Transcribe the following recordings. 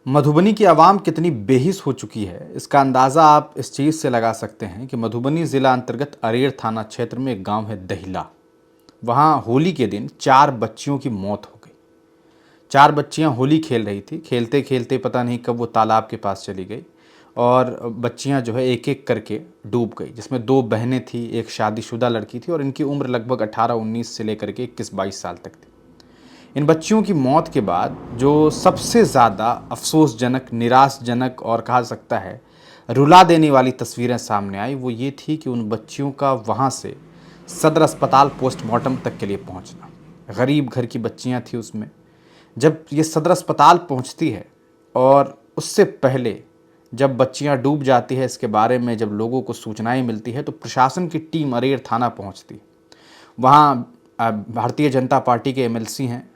मधुबनी की आवाम कितनी बेहिस हो चुकी है, इसका अंदाज़ा आप इस चीज़ से लगा सकते हैं कि मधुबनी ज़िला अंतर्गत अरेर थाना क्षेत्र में एक गांव है दहिला। वहां होली के दिन 4 बच्चियों की मौत हो गई। 4 बच्चियां होली खेल रही थी। खेलते खेलते पता नहीं कब वो तालाब के पास चली गई और बच्चियां जो है एक एक करके डूब गई, जिसमें 2 बहनें थी, एक शादीशुदा लड़की थी और इनकी उम्र लगभग 18-19 से लेकर के 21-22 साल तक थी। इन बच्चियों की मौत के बाद जो सबसे ज़्यादा अफसोसजनक, निराशजनक और कहा सकता है रुला देने वाली तस्वीरें सामने आई, वो ये थी कि उन बच्चियों का वहाँ से सदर अस्पताल पोस्टमार्टम तक के लिए पहुँचना। गरीब घर की बच्चियाँ थी उसमें। जब ये सदर अस्पताल पहुँचती है और उससे पहले जब बच्चियाँ डूब जाती है, इसके बारे में जब लोगों को सूचनाएं मिलती है तो प्रशासन की टीम अरेर थाना पहुँचती। वहाँ भारतीय जनता पार्टी के एमएलसी हैं,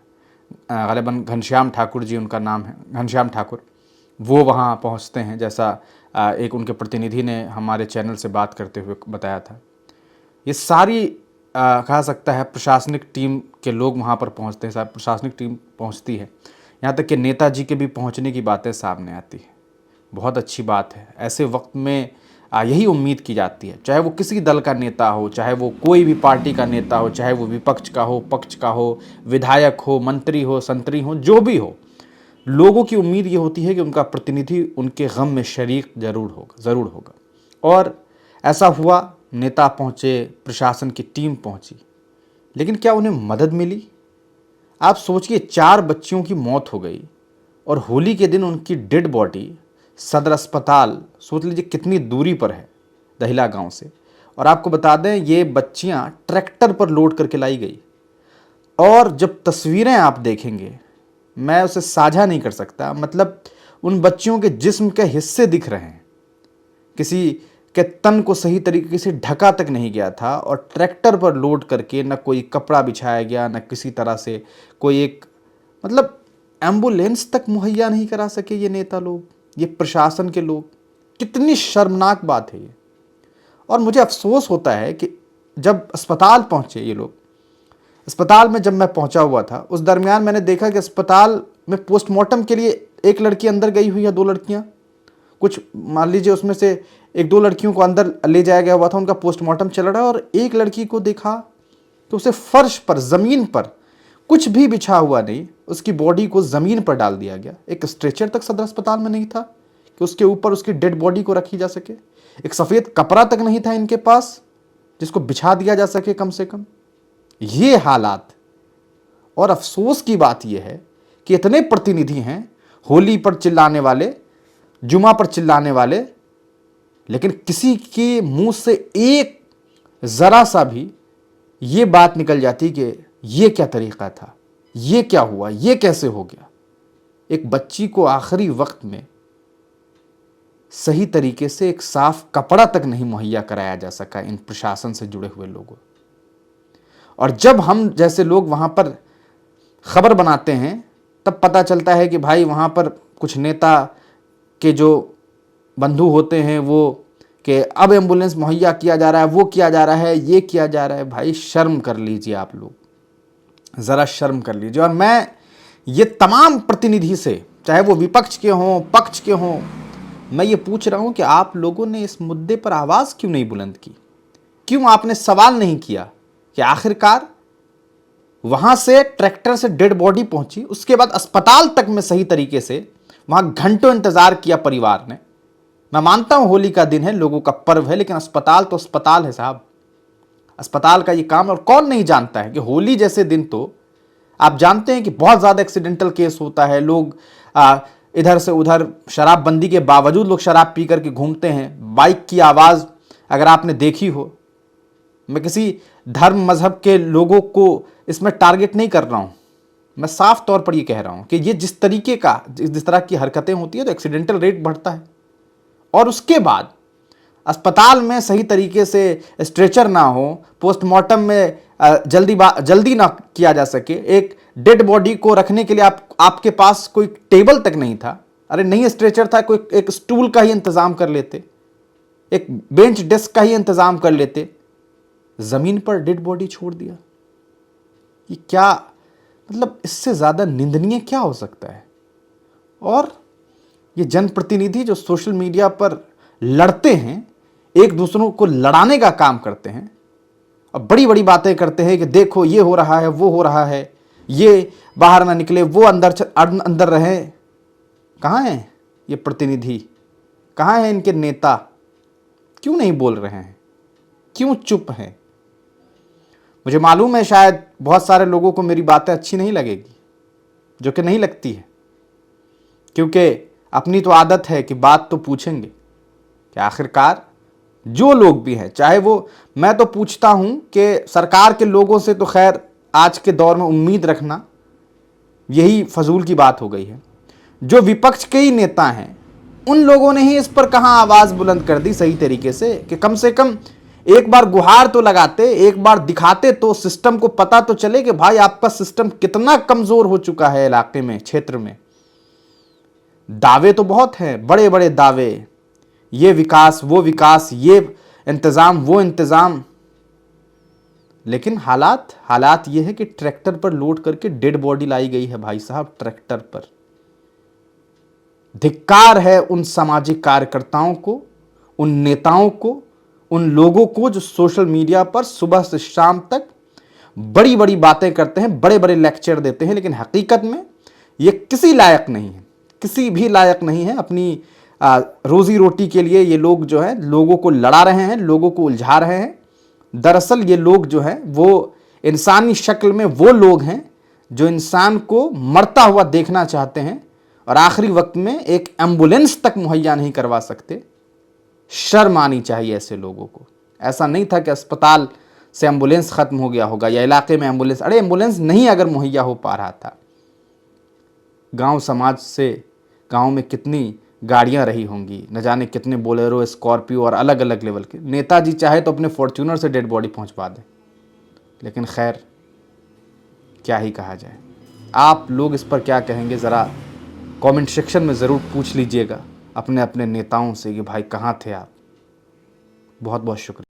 ग़ालिबन घनश्याम ठाकुर जी उनका नाम है, घनश्याम ठाकुर, वो वहाँ पहुँचते हैं, जैसा एक उनके प्रतिनिधि ने हमारे चैनल से बात करते हुए बताया था। ये सारी कहा सकता है प्रशासनिक टीम के लोग वहाँ पर पहुँचते हैं, सारी प्रशासनिक टीम पहुँचती है। यहाँ तक कि नेताजी के भी पहुँचने की बातें सामने आती है। बहुत अच्छी बात है। ऐसे वक्त में यही उम्मीद की जाती है, चाहे वो किसी दल का नेता हो, चाहे वो कोई भी पार्टी का नेता हो, चाहे वो विपक्ष का हो, पक्ष का हो, विधायक हो, मंत्री हो, संतरी हो, जो भी हो, लोगों की उम्मीद ये होती है कि उनका प्रतिनिधि उनके गम में शरीक ज़रूर होगा। और ऐसा हुआ। नेता पहुँचे, प्रशासन की टीम पहुँची, लेकिन क्या उन्हें मदद मिली? आप सोचिए, 4 बच्चियों की मौत हो गई और होली के दिन उनकी डेड बॉडी सदर अस्पताल, सोच लीजिए कितनी दूरी पर है दहिला गांव से। और आपको बता दें, ये बच्चियां ट्रैक्टर पर लोड करके लाई गई। और जब तस्वीरें आप देखेंगे, मैं उसे साझा नहीं कर सकता, मतलब उन बच्चियों के जिस्म के हिस्से दिख रहे हैं, किसी के तन को सही तरीके से ढका तक नहीं गया था और ट्रैक्टर पर लोड करके न कोई कपड़ा बिछाया गया, न किसी तरह से कोई एक मतलब एम्बुलेंस तक मुहैया नहीं करा सके ये नेता लोग, ये प्रशासन के लोग। कितनी शर्मनाक बात है ये। और मुझे अफसोस होता है कि जब अस्पताल पहुंचे ये लोग, अस्पताल में जब मैं पहुंचा हुआ था, उस दरमियान मैंने देखा कि अस्पताल में पोस्टमार्टम के लिए एक लड़की अंदर गई हुई है, 2 लड़कियां, कुछ मान लीजिए उसमें से 1-2 लड़कियों को अंदर ले जाया गया हुआ था, उनका पोस्टमार्टम चल रहा है। और एक लड़की को देखा तो उसे फर्श पर, ज़मीन पर, कुछ भी बिछा हुआ नहीं, उसकी बॉडी को ज़मीन पर डाल दिया गया। एक स्ट्रेचर तक सदर अस्पताल में नहीं था कि उसके ऊपर उसकी डेड बॉडी को रखी जा सके। एक सफ़ेद कपड़ा तक नहीं था इनके पास जिसको बिछा दिया जा सके कम से कम। ये हालात। और अफसोस की बात यह है कि इतने प्रतिनिधि हैं होली पर चिल्लाने वाले, जुमा पर चिल्लाने वाले, लेकिन किसी के मुंह से एक ज़रा सा भी ये बात निकल जाती कि ये क्या तरीक़ा था, ये क्या हुआ, ये कैसे हो गया। एक बच्ची को आखिरी वक्त में सही तरीके से एक साफ कपड़ा तक नहीं मुहैया कराया जा सका इन प्रशासन से जुड़े हुए लोगों। और जब हम जैसे लोग वहाँ पर खबर बनाते हैं, तब पता चलता है कि भाई वहाँ पर कुछ नेता के जो बंधु होते हैं वो कि अब एम्बुलेंस मुहैया किया जा रहा है, वो किया जा रहा है, ये किया जा रहा है। भाई शर्म कर लीजिए आप लोग, ज़रा शर्म कर लीजिए। और मैं ये तमाम प्रतिनिधि से, चाहे वो विपक्ष के हों, पक्ष के हों, मैं ये पूछ रहा हूँ कि आप लोगों ने इस मुद्दे पर आवाज़ क्यों नहीं बुलंद की? क्यों आपने सवाल नहीं किया कि आखिरकार वहाँ से ट्रैक्टर से डेड बॉडी पहुँची, उसके बाद अस्पताल तक में सही तरीके से वहाँ घंटों इंतज़ार किया परिवार ने। मैं मानता हूँ होली का दिन है, लोगों का पर्व है, लेकिन अस्पताल तो अस्पताल है साहब। अस्पताल का ये काम है। और कौन नहीं जानता है कि होली जैसे दिन तो आप जानते हैं कि बहुत ज़्यादा एक्सीडेंटल केस होता है। लोग इधर से उधर, शराबबंदी के बावजूद लोग शराब पी करके घूमते हैं। बाइक की आवाज़ अगर आपने देखी हो, मैं किसी धर्म मजहब के लोगों को इसमें टारगेट नहीं कर रहा हूँ, मैं साफ तौर पर ये कह रहा हूँ कि ये जिस तरह की हरकतें होती है तो एक्सीडेंटल रेट बढ़ता है। और उसके बाद अस्पताल में सही तरीके से स्ट्रेचर ना हो, पोस्टमार्टम में जल्दी ना किया जा सके, एक डेड बॉडी को रखने के लिए आपके पास कोई टेबल तक नहीं था। अरे नहीं स्ट्रेचर था, कोई एक स्टूल का ही इंतज़ाम कर लेते, एक बेंच डेस्क का ही इंतज़ाम कर लेते। ज़मीन पर डेड बॉडी छोड़ दिया। ये क्या, मतलब इससे ज़्यादा निंदनीय क्या हो सकता है? और ये जनप्रतिनिधि जो सोशल मीडिया पर लड़ते हैं, एक दूसरों को लड़ाने का काम करते हैं और बड़ी बड़ी बातें करते हैं कि देखो ये हो रहा है, वो हो रहा है, ये बाहर ना निकले, वो अंदर रहे। कहाँ हैं ये प्रतिनिधि? कहाँ हैं इनके नेता? क्यों नहीं बोल रहे हैं? क्यों चुप हैं? मुझे मालूम है शायद बहुत सारे लोगों को मेरी बातें अच्छी नहीं लगेगी, जो कि नहीं लगती है, क्योंकि अपनी तो आदत है कि बात तो पूछेंगे कि आखिरकार जो लोग भी हैं, चाहे वो, मैं तो पूछता हूं कि सरकार के लोगों से तो खैर आज के दौर में उम्मीद रखना यही फजूल की बात हो गई है। जो विपक्ष के ही नेता हैं उन लोगों ने ही इस पर कहां आवाज बुलंद कर दी सही तरीके से कि कम से कम एक बार गुहार तो लगाते, एक बार दिखाते तो सिस्टम को पता तो चले कि भाई आपका सिस्टम कितना कमजोर हो चुका है इलाके में, क्षेत्र में। दावे तो बहुत हैं, बड़े बड़े दावे, ये विकास, वो विकास, ये इंतजाम, वो इंतजाम, लेकिन हालात ये है कि ट्रैक्टर पर लोड करके डेड बॉडी लाई गई है भाई साहब, ट्रैक्टर पर। धिक्कार है उन सामाजिक कार्यकर्ताओं को, उन नेताओं को, उन लोगों को जो सोशल मीडिया पर सुबह से शाम तक बड़ी बड़ी बातें करते हैं, बड़े बड़े लेक्चर देते हैं, लेकिन हकीकत में ये किसी लायक नहीं है, किसी भी लायक नहीं है। अपनी रोजी रोटी के लिए ये लोग जो है लोगों को लड़ा रहे हैं, लोगों को उलझा रहे हैं। दरअसल ये लोग जो है वो इंसानी शक्ल में वो लोग हैं जो इंसान को मरता हुआ देखना चाहते हैं और आखिरी वक्त में एक एम्बुलेंस तक मुहैया नहीं करवा सकते। शर्म आनी चाहिए ऐसे लोगों को। ऐसा नहीं था कि अस्पताल से एम्बुलेंस खत्म हो गया होगा या इलाके में एम्बुलेंस, अरे एम्बुलेंस नहीं अगर मुहैया हो पा रहा था, गांव समाज से गांव में कितनी गाड़ियां रही होंगी, न जाने कितने बोलेरो, स्कॉर्पियो और अलग अलग लेवल के। नेताजी चाहे तो अपने फॉर्च्यूनर से डेड बॉडी पहुंचवा दें, लेकिन खैर क्या ही कहा जाए। आप लोग इस पर क्या कहेंगे ज़रा कमेंट सेक्शन में ज़रूर पूछ लीजिएगा अपने अपने नेताओं से कि भाई कहाँ थे आप। बहुत बहुत शुक्रिया।